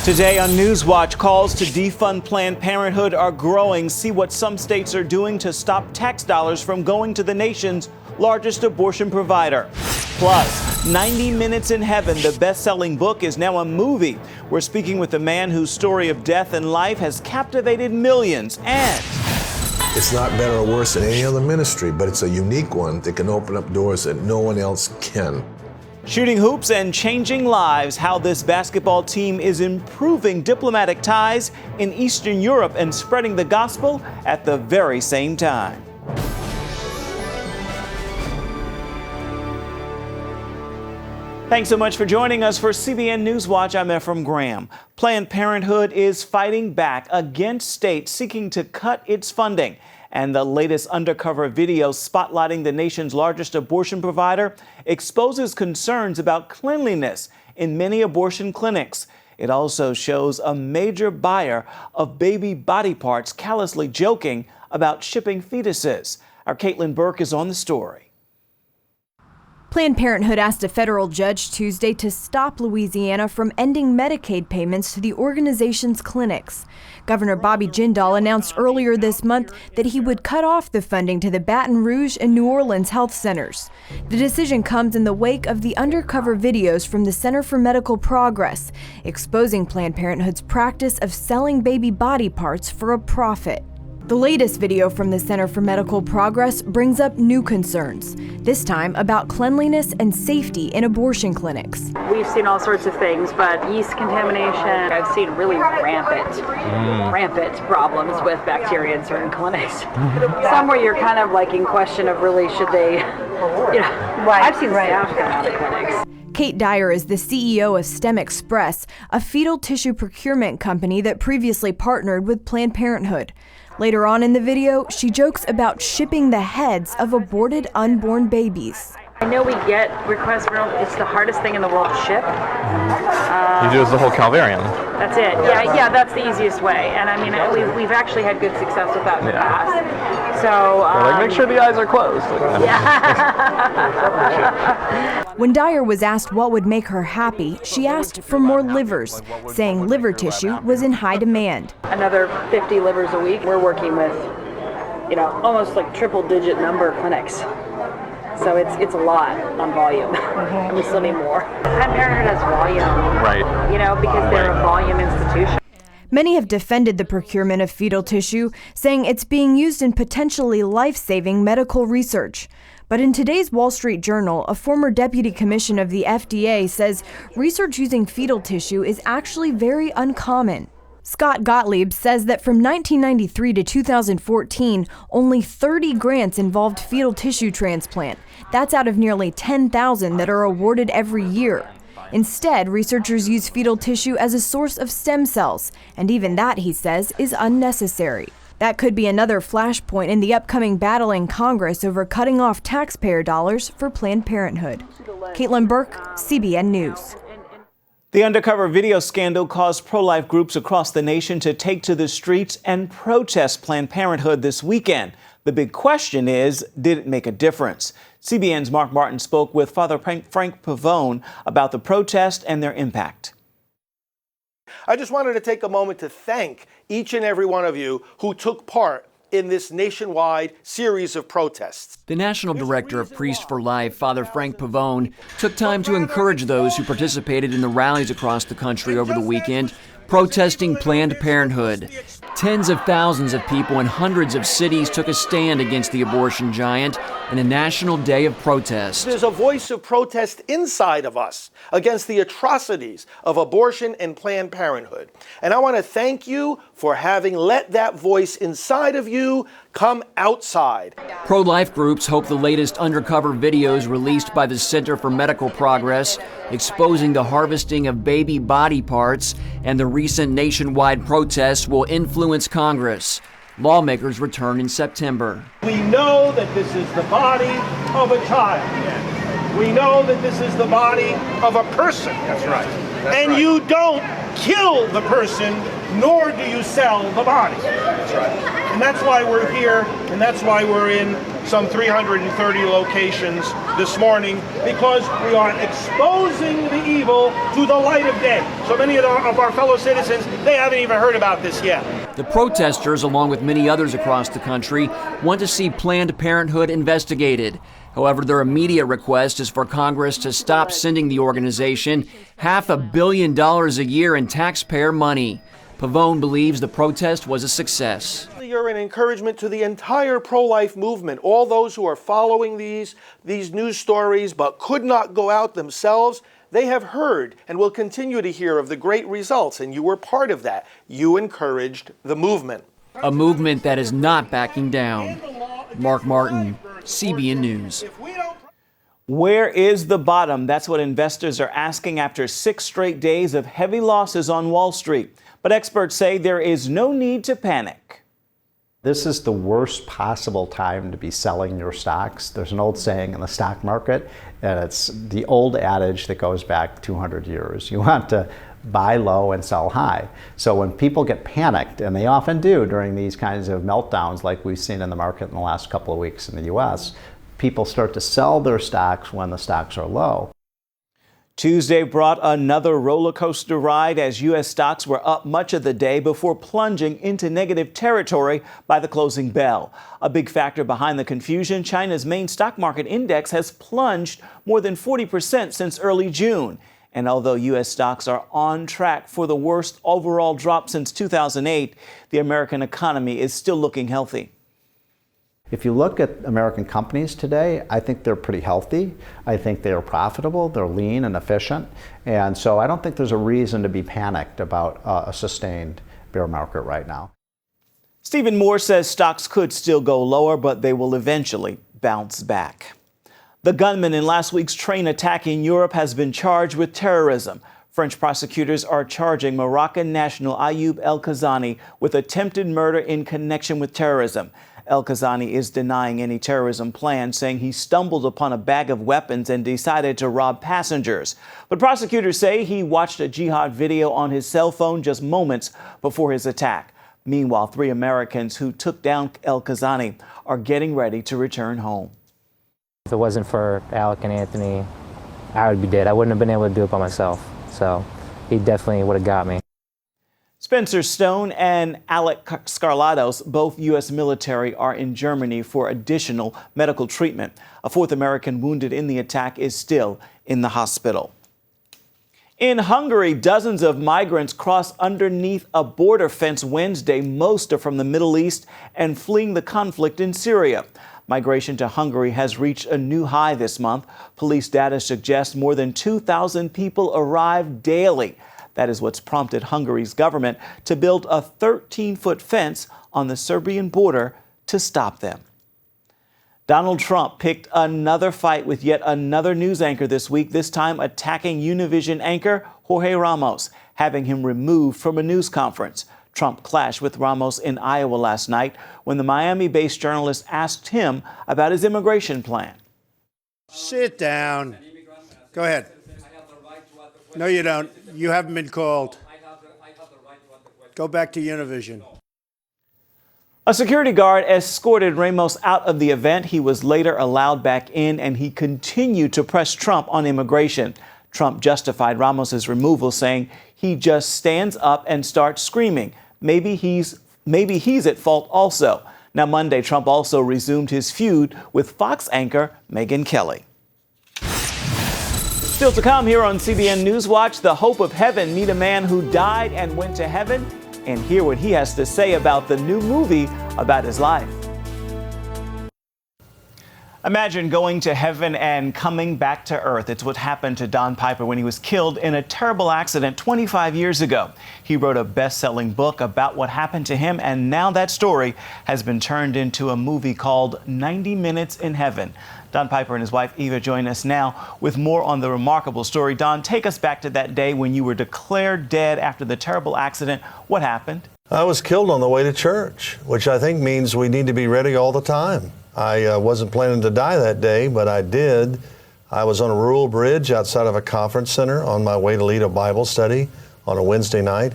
Today on Newswatch, calls to defund Planned Parenthood are growing. See what some states are doing to stop tax dollars from going to the nation's largest abortion provider. Plus, 90 Minutes in Heaven, the best-selling book, is now a movie. We're speaking with a man whose story of death and life has captivated millions. And it's not better or worse than any other ministry, but it's a unique one that can open up doors that no one else can. Shooting hoops and changing lives, how this basketball team is improving diplomatic ties in Eastern Europe and spreading the gospel at the very same time. Thanks so much for joining us for CBN Newswatch. I'm Ephraim Graham. Planned Parenthood is fighting back against states seeking to cut its funding. And the latest undercover video spotlighting the nation's largest abortion provider exposes concerns about cleanliness in many abortion clinics. It also shows a major buyer of baby body parts callously joking about shipping fetuses. Our Caitlin Burke is on the story. Planned Parenthood asked a federal judge Tuesday to stop Louisiana from ending Medicaid payments to the organization's clinics. Governor Bobby Jindal announced earlier this month that he would cut off the funding to the Baton Rouge and New Orleans health centers. The decision comes in the wake of the undercover videos from the Center for Medical Progress, exposing Planned Parenthood's practice of selling baby body parts for a profit. The latest video from the Center for Medical Progress brings up new concerns, this time about cleanliness and safety in abortion clinics. We've seen all sorts of things, but yeast contamination, I've seen really rampant problems with bacteria in certain clinics. Some where you're kind of like in question of really should they, I've seen staff come out of clinics. Kate Dyer is the CEO of STEM Express, a fetal tissue procurement company that previously partnered with Planned Parenthood. Later on in the video, she jokes about shipping the heads of aborted unborn babies. I know we get requests for it's the hardest thing in the world to ship. You do is the whole Calvarium. That's it. Yeah, that's the easiest way. And I mean, we've actually had good success with that in the past. So make sure the eyes are closed. When Dyer was asked what would make her happy, she asked for more livers, saying liver tissue was in high demand. Another 50 livers a week. We're working with, almost like triple-digit number of clinics. So it's a lot on volume. And we still need more. Planned Parenthood has volume. Right. Because they're a volume institution. Many have defended the procurement of fetal tissue, saying it's being used in potentially life-saving medical research. But in today's Wall Street Journal, a former deputy commissioner of the FDA says research using fetal tissue is actually very uncommon. Scott Gottlieb says that from 1993 to 2014, only 30 grants involved fetal tissue transplant. That's out of nearly 10,000 that are awarded every year. Instead, researchers use fetal tissue as a source of stem cells, and even that, he says, is unnecessary. That could be another flashpoint in the upcoming battle in Congress over cutting off taxpayer dollars for Planned Parenthood. Caitlin Burke, CBN News. The undercover video scandal caused pro-life groups across the nation to take to the streets and protest Planned Parenthood this weekend. The big question is, did it make a difference? CBN's Mark Martin spoke with Father FrankPavone about the protest and their impact. I just wanted to take a moment to thank each and every one of you who took part in this nationwide series of protests. The National Director of Priests for Life, Father FrankPavone, took time to encourage those who participated in the rallies across the country over the weekend, protesting Planned Parenthood. Tens of thousands of people in hundreds of cities took a stand against the abortion giant in a national day of protest. There's a voice of protest inside of us against the atrocities of abortion and Planned Parenthood. And I want to thank you for having let that voice inside of you come outside. Pro-life groups hope the latest undercover videos released by the Center for Medical Progress, exposing the harvesting of baby body parts, and the recent nationwide protests will influence Congress. Lawmakers return in September. We know that this is the body of a child. We know that this is the body of a person. That's right. And you don't kill the person, nor do you sell the body. That's right. And that's why we're here, and that's why we're in some 330 locations this morning, because we are exposing the evil to the light of day. So many of our fellow citizens, they haven't even heard about this yet. The protesters, along with many others across the country, want to see Planned Parenthood investigated. However, their immediate request is for Congress to stop sending the organization $500 million a year in taxpayer money. Pavone believes the protest was a success. You're an encouragement to the entire pro-life movement, all those who are following these news stories but could not go out themselves. They have heard and will continue to hear of the great results, and you were part of that. You encouraged the movement. A movement that is not backing down. Mark Martin, CBN News. Where is the bottom? That's what investors are asking after 6 straight days of heavy losses on Wall Street. But experts say there is no need to panic. This is the worst possible time to be selling your stocks. There's an old saying in the stock market, and it's the old adage that goes back 200 years. You want to buy low and sell high. So when people get panicked, and they often do during these kinds of meltdowns like we've seen in the market in the last couple of weeks in the US, people start to sell their stocks when the stocks are low. Tuesday brought another roller coaster ride as U.S. stocks were up much of the day before plunging into negative territory by the closing bell. A big factor behind the confusion, China's main stock market index has plunged more than 40% since early June. And although U.S. stocks are on track for the worst overall drop since 2008, the American economy is still looking healthy. If you look at American companies today, I think they're pretty healthy. I think they're profitable, they're lean and efficient. And so I don't think there's a reason to be panicked about a sustained bear market right now. Stephen Moore says stocks could still go lower, but they will eventually bounce back. The gunman in last week's train attack in Europe has been charged with terrorism. French prosecutors are charging Moroccan national Ayoub El-Kazani with attempted murder in connection with terrorism. El-Kazani is denying any terrorism plan, saying he stumbled upon a bag of weapons and decided to rob passengers. But prosecutors say he watched a jihad video on his cell phone just moments before his attack. Meanwhile, 3 Americans who took down El-Kazani are getting ready to return home. If it wasn't for Alec and Anthony, I would be dead. I wouldn't have been able to do it by myself. So he definitely would have got me. Spencer Stone and Alec Scarlatos, both U.S. military, are in Germany for additional medical treatment. A 4th American wounded in the attack is still in the hospital. In Hungary, dozens of migrants crossed underneath a border fence Wednesday. Most are from the Middle East and fleeing the conflict in Syria. Migration to Hungary has reached a new high this month. Police data suggests more than 2,000 people arrive daily. That is what's prompted Hungary's government to build a 13-foot fence on the Serbian border to stop them. Donald Trump picked another fight with yet another news anchor this week, this time attacking Univision anchor Jorge Ramos, having him removed from a news conference. Trump clashed with Ramos in Iowa last night when the Miami-based journalist asked him about his immigration plan. Sit down. Go ahead. No, you don't. You haven't been called. Go back to Univision. A security guard escorted Ramos out of the event. He was later allowed back in, and he continued to press Trump on immigration. Trump justified Ramos's removal, saying he just stands up and starts screaming. Maybe he's at fault also. Now, Monday, Trump also resumed his feud with Fox anchor Megyn Kelly. Still to come here on CBN Newswatch, the hope of heaven. Meet a man who died and went to heaven, and hear what he has to say about the new movie about his life. Imagine going to heaven and coming back to earth. It's what happened to Don Piper when he was killed in a terrible accident 25 years ago. He wrote a best-selling book about what happened to him, and now that story has been turned into a movie called 90 Minutes in Heaven. Don Piper and his wife Eva join us now with more on the remarkable story. Don, take us back to that day when you were declared dead after the terrible accident. What happened? I was killed on the way to church, which I think means we need to be ready all the time. I wasn't planning to die that day, but I did. I was on a rural bridge outside of a conference center on my way to lead a Bible study on a Wednesday night.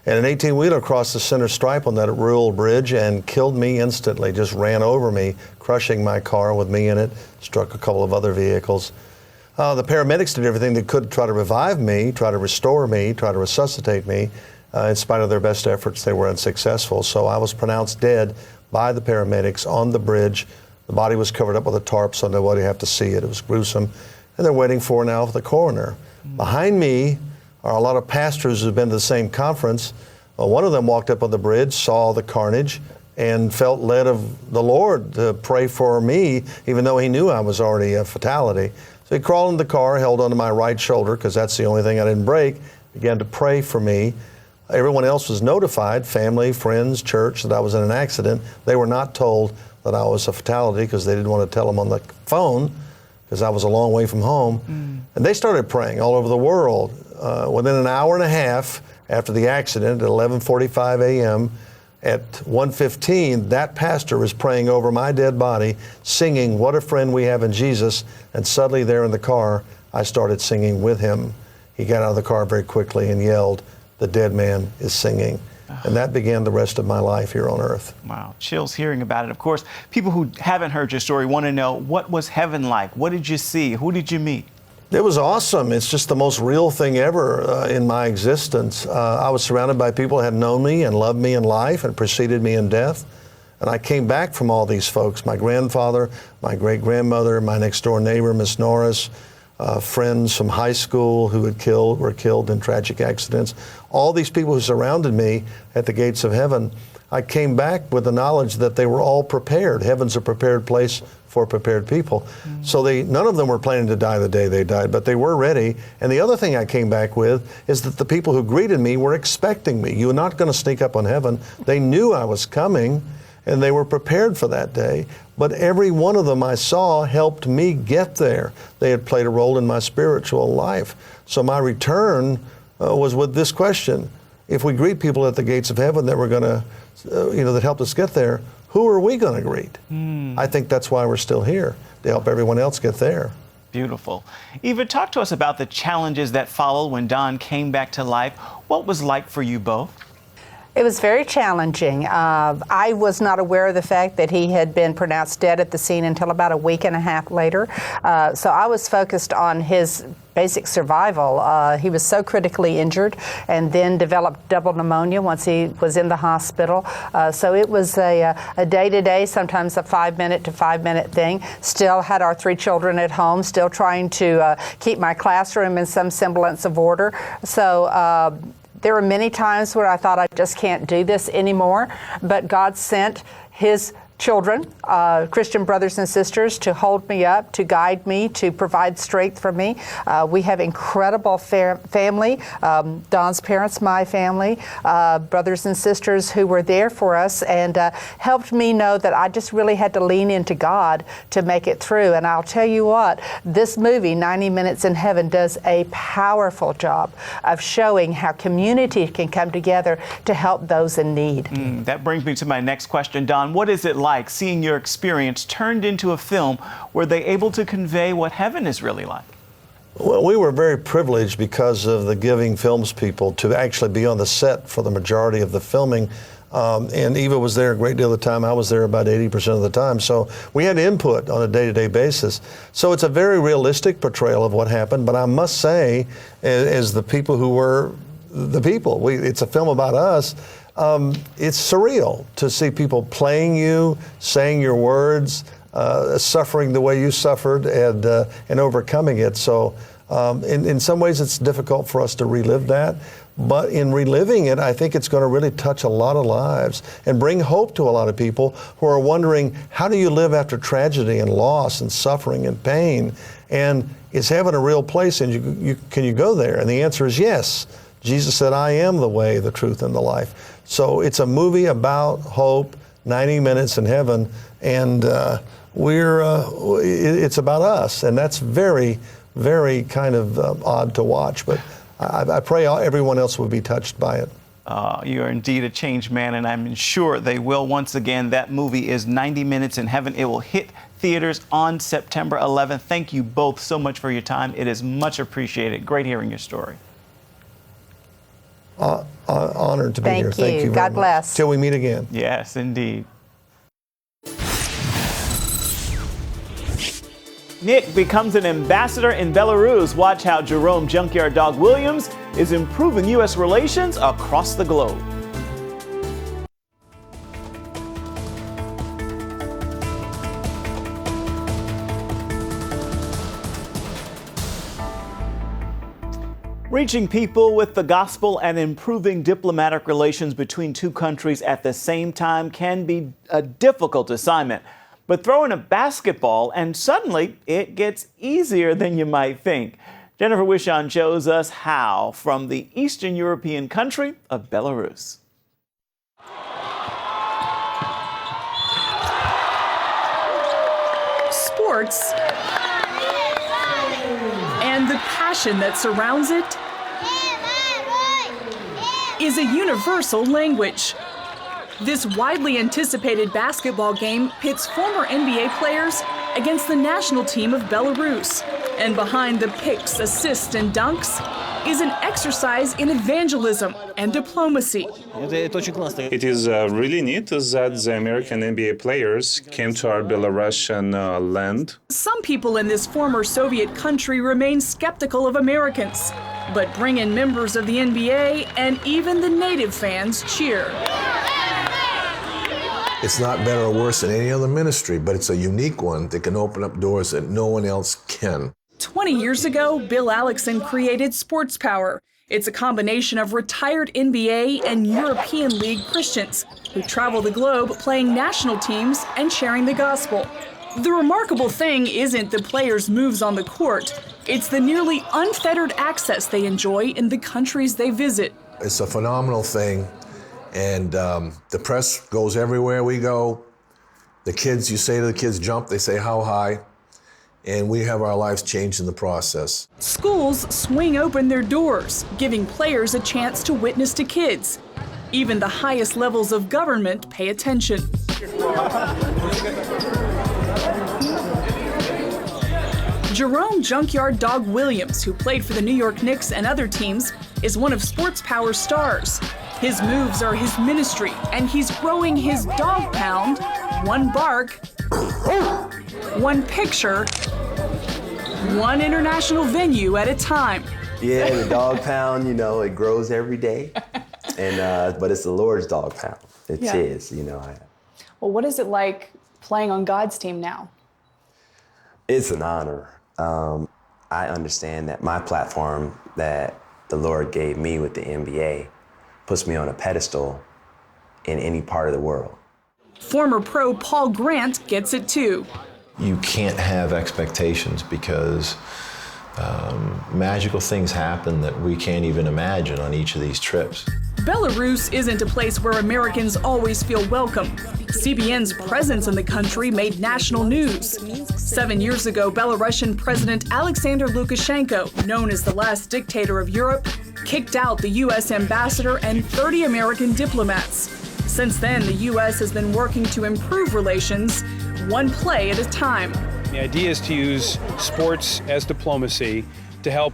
And an 18-wheeler crossed the center stripe on that rural bridge and killed me instantly, just ran over me, crushing my car with me in it, struck a couple of other vehicles. The paramedics did everything they could to try to revive me, try to restore me, try to resuscitate me. In spite of their best efforts, they were unsuccessful. So I was pronounced dead by the paramedics on the bridge. The body was covered up with a tarp so nobody had to see it. It was gruesome. And they're waiting for now the coroner. Behind me are a lot of pastors who've been to the same conference. One of them walked up on the bridge, saw the carnage, and felt led of the Lord to pray for me, even though he knew I was already a fatality. So he crawled in the car, held onto my right shoulder, because that's the only thing I didn't break, began to pray for me. Everyone else was notified, family, friends, church, that I was in an accident. They were not told that I was a fatality because they didn't want to tell them on the phone because I was a long way from home. And they started praying all over the world. Within an hour and a half after the accident at 11:45 a.m., at 1:15, that pastor was praying over my dead body, singing, "What a Friend We Have in Jesus." And suddenly there in the car, I started singing with him. He got out of the car very quickly and yelled, "The dead man is singing." And that began the rest of my life here on earth. Wow, chills hearing about it. Of course, people who haven't heard your story want to know, what was heaven like? What did you see? Who did you meet? It was awesome. It's just the most real thing ever in my existence. I was surrounded by people who had known me and loved me in life and preceded me in death. And I came back from all these folks, my grandfather, my great-grandmother, my next-door neighbor, Miss Norris, friends from high school who were killed in tragic accidents. All these people who surrounded me at the gates of heaven, I came back with the knowledge that they were all prepared. Heaven's a prepared place for prepared people. So none of them were planning to die the day they died, but they were ready. And the other thing I came back with is that the people who greeted me were expecting me. You were not going to sneak up on heaven. They knew I was coming, and they were prepared for that day. But every one of them I saw helped me get there. They had played a role in my spiritual life. So my return was with this question. If we greet people at the gates of heaven that were going to, that helped us get there, who are we going to greet? I think that's why we're still here, to help everyone else get there. Beautiful. Eva, talk to us about the challenges that followed when Don came back to life. What was like for you both? It was very challenging. I was not aware of the fact that he had been pronounced dead at the scene until about a week and a half later. So I was focused on his basic survival. He was so critically injured and then developed double pneumonia once he was in the hospital. So it was a day-to-day, sometimes a 5-minute to 5-minute thing. Still had our 3 children at home, still trying to keep my classroom in some semblance of order. So there were many times where I thought I just can't do this anymore, but God sent His children, Christian brothers and sisters, to hold me up, to guide me, to provide strength for me. We have incredible family, Don's parents, my family, brothers and sisters who were there for us and helped me know that I just really had to lean into God to make it through. And I'll tell you what, this movie, 90 Minutes in Heaven, does a powerful job of showing how community can come together to help those in need. That brings me to my next question. Don, what is it like seeing your experience turned into a film? Were they able to convey what heaven is really like? Well, we were very privileged because of the Giving Films people to actually be on the set for the majority of the filming. And Eva was there a great deal of the time. I was there about 80% of the time. So we had input on a day-to-day basis. So it's a very realistic portrayal of what happened. But I must say, as the people who were the people, it's a film about us. It's surreal to see people playing you, saying your words, suffering the way you suffered, and overcoming it. So in some ways it's difficult for us to relive that. But in reliving it, I think it's going to really touch a lot of lives and bring hope to a lot of people who are wondering, how do you live after tragedy and loss and suffering and pain? And is heaven a real place, and can you go there? And the answer is yes. Jesus said, "I am the way, the truth, and the life." So it's a movie about hope, 90 Minutes in Heaven, and it's about us, and that's very, very kind of odd to watch, but I pray everyone else will be touched by it. You are indeed a changed man, and I'm sure they will. Once again, that movie is 90 Minutes in Heaven. It will hit theaters on September 11th. Thank you both so much for your time. It is much appreciated. Great hearing your story. Honored to be here. Thank you. Thank you. God bless. Till we meet again. Yes, indeed. Nick becomes an ambassador in Belarus. Watch how Jerome Junkyard Dog Williams is improving U.S. relations across the globe. Reaching people with the gospel and improving diplomatic relations between two countries at the same time can be a difficult assignment. But throw in a basketball and suddenly it gets easier than you might think. Jennifer Wishon shows us how from the Eastern European country of Belarus. Sports and the passion that surrounds it is a universal language. This widely anticipated basketball game pits former NBA players against the national team of Belarus. And behind the picks, assists, and dunks is an exercise in evangelism and diplomacy. It is really neat that the American NBA players came to our Belarusian land. Some people in this former Soviet country remain skeptical of Americans, but bring in members of the NBA and even the native fans cheer. It's not better or worse than any other ministry, but it's a unique one that can open up doors that no one else can. 20 years ago, Bill Alexson created Sports Power. It's a combination of retired NBA and European League Christians who travel the globe playing national teams and sharing the gospel. The remarkable thing isn't the players' moves on the court, it's the nearly unfettered access they enjoy in the countries they visit. It's a phenomenal thing. And the press goes everywhere we go. The kids, you say to the kids, jump, they say, how high? And we have our lives changed in the process. Schools swing open their doors, giving players a chance to witness to kids. Even the highest levels of government pay attention. Jerome Junkyard Dog Williams, who played for the New York Knicks and other teams, is one of Sports Power's stars. His moves are his ministry, and he's growing his dog pound, one bark, one picture, one international venue at a time. Yeah, the dog pound, you know, it grows every day, and but it's the Lord's dog pound. It's his, you know. Well, what is it like playing on God's team now? It's an honor. I understand that my platform that the Lord gave me with the NBA puts me on a pedestal in any part of the world. Former pro Paul Grant gets it too. You can't have expectations because magical things happen that we can't even imagine on each of these trips. Belarus isn't a place where Americans always feel welcome. CBN's presence in the country made national news. 7 years ago, Belarusian President Alexander Lukashenko, known as the last dictator of Europe, kicked out the U.S. ambassador and 30 American diplomats. Since then, the U.S. has been working to improve relations, one play at a time. The idea is to use sports as diplomacy to help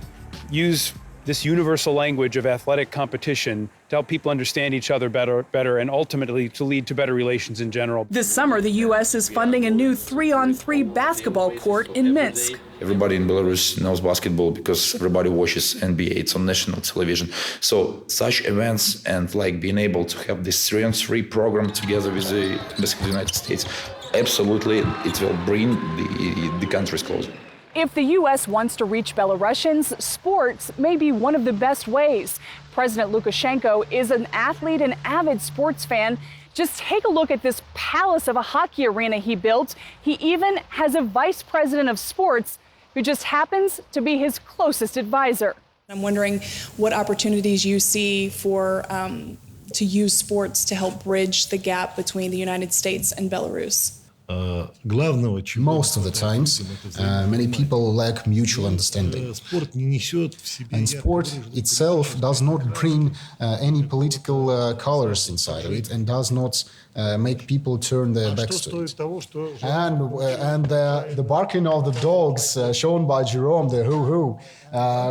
use this universal language of athletic competition to help people understand each other better and ultimately to lead to better relations in general. This summer, the U.S. is funding a new 3-on-3 basketball court in Minsk. Everybody in Belarus knows basketball because everybody watches NBA. It's on national television. So such events and like being able to have this 3-on-3 program together with the Embassy of the United States, absolutely, it will bring the countries closer. If the U.S. wants to reach Belarusians, sports may be one of the best ways. President Lukashenko is an athlete and avid sports fan. Just take a look at this palace of a hockey arena he built. He even has a vice president of sports who just happens to be his closest advisor. I'm wondering what opportunities you see for to use sports to help bridge the gap between the United States and Belarus. Most of the times, many people lack mutual understanding. And sport itself does not bring any political colors inside of it and does not make people turn their backs to it. And the barking of the dogs shown by Jerome, the hoo-hoo,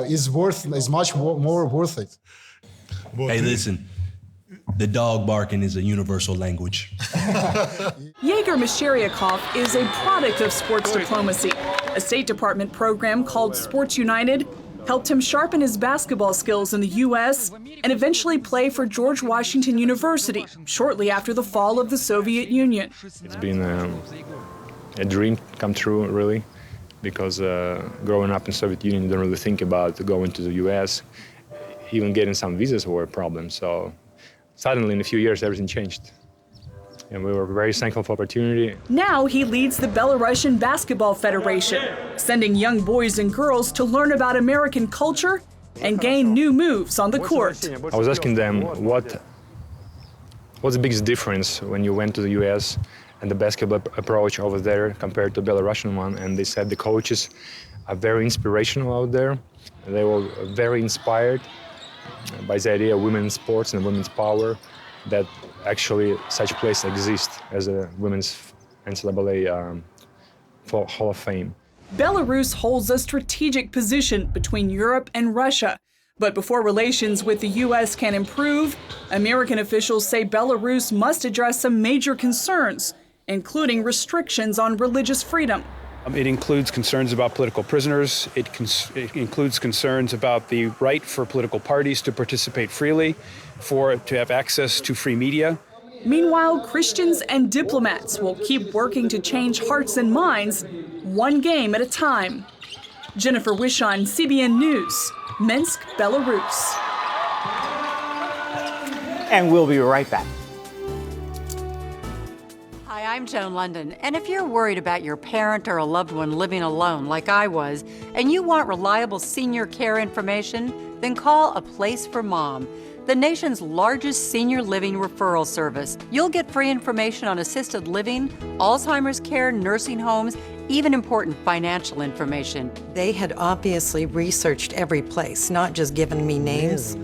is much more worth it. Hey, listen, The dog barking is a universal language. Yegor Masheryakov is a product of sports diplomacy. A State Department program called Sports United helped him sharpen his basketball skills in the U.S. and eventually play for George Washington University shortly after the fall of the Soviet Union. It's been a dream come true, really, because growing up in Soviet Union, you don't really think about going to the U.S. Even getting some visas were a problem. So suddenly, in a few years, everything changed. And we were very thankful for opportunity. Now he leads the Belarusian Basketball Federation, sending young boys and girls to learn about American culture and gain new moves on the court. I was asking them, what's the biggest difference when you went to the U.S. and the basketball approach over there compared to the Belarusian one? And they said the coaches are very inspirational out there. They were very inspired by the idea of women's sports and women's power, that actually such place exists as a women's NCAA Hall of Fame. Belarus holds a strategic position between Europe and Russia. But before relations with the U.S. can improve, American officials say Belarus must address some major concerns, including restrictions on religious freedom. It includes concerns about political prisoners. It includes concerns about the right for political parties to participate freely, to have access to free media. Meanwhile, Christians and diplomats will keep working to change hearts and minds, one game at a time. Jennifer Wishon, CBN News, Minsk, Belarus. And we'll be right back. Hi, I'm Joan London, and if you're worried about your parent or a loved one living alone like I was, and you want reliable senior care information, then call A Place for Mom, the nation's largest senior living referral service. You'll get free information on assisted living, Alzheimer's care, nursing homes, even important financial information. They had obviously researched every place, not just given me names.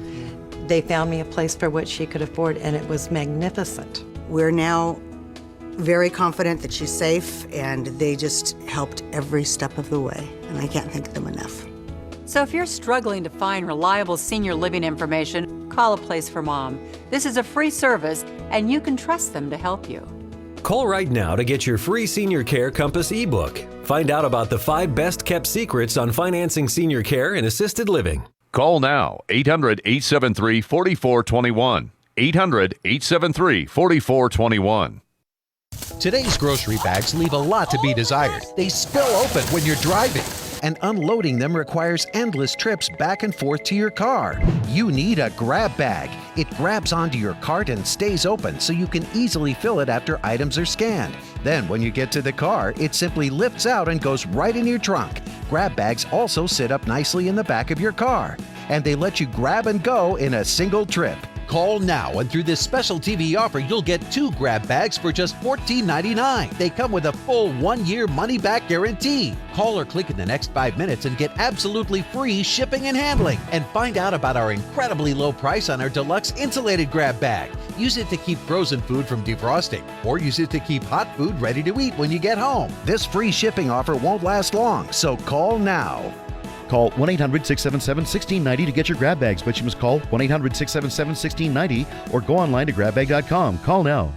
They found me a place for what she could afford, and it was magnificent. We're now very confident that she's safe, and they just helped every step of the way, and I can't thank them enough. So if you're struggling to find reliable senior living information, call A Place for Mom. This is a free service, and you can trust them to help you. Call right now to get your free Senior Care Compass ebook. Find out about the 5 best-kept secrets on financing senior care and assisted living. Call now, 800-873-4421. 800-873-4421. Today's grocery bags leave a lot to be desired. They spill open when you're driving, and unloading them requires endless trips back and forth to your car. You need a grab bag. It grabs onto your cart and stays open so you can easily fill it after items are scanned. Then when you get to the car, it simply lifts out and goes right in your trunk. Grab bags also sit up nicely in the back of your car, and they let you grab and go in a single trip. Call now, and through this special TV offer, you'll get 2 grab bags for just $14.99. They come with a full 1-year money-back guarantee. Call or click in the next 5 minutes and get absolutely free shipping and handling. And find out about our incredibly low price on our deluxe insulated grab bag. Use it to keep frozen food from defrosting, or use it to keep hot food ready to eat when you get home. This free shipping offer won't last long, so call now. Call 1-800-677-1690 to get your grab bags, but you must call 1-800-677-1690 or go online to grabbag.com. Call now.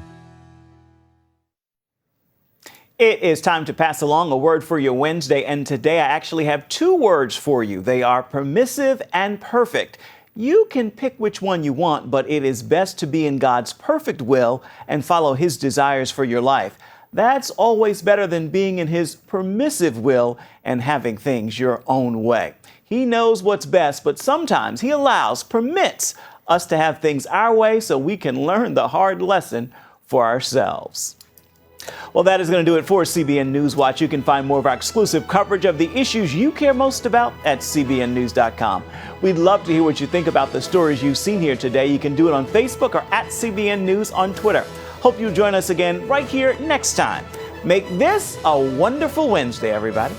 It is time to pass along a word for your Wednesday, and today I actually have 2 words for you. They are permissive and perfect. You can pick which one you want, but it is best to be in God's perfect will and follow His desires for your life. That's always better than being in His permissive will and having things your own way. He knows what's best, but sometimes He permits us to have things our way so we can learn the hard lesson for ourselves. Well, that is going to do it for CBN Newswatch. You can find more of our exclusive coverage of the issues you care most about at cbnnews.com. We'd love to hear what you think about the stories you've seen here today. You can do it on Facebook or at CBN News on Twitter. Hope you'll join us again right here next time. Make this a wonderful Wednesday, everybody.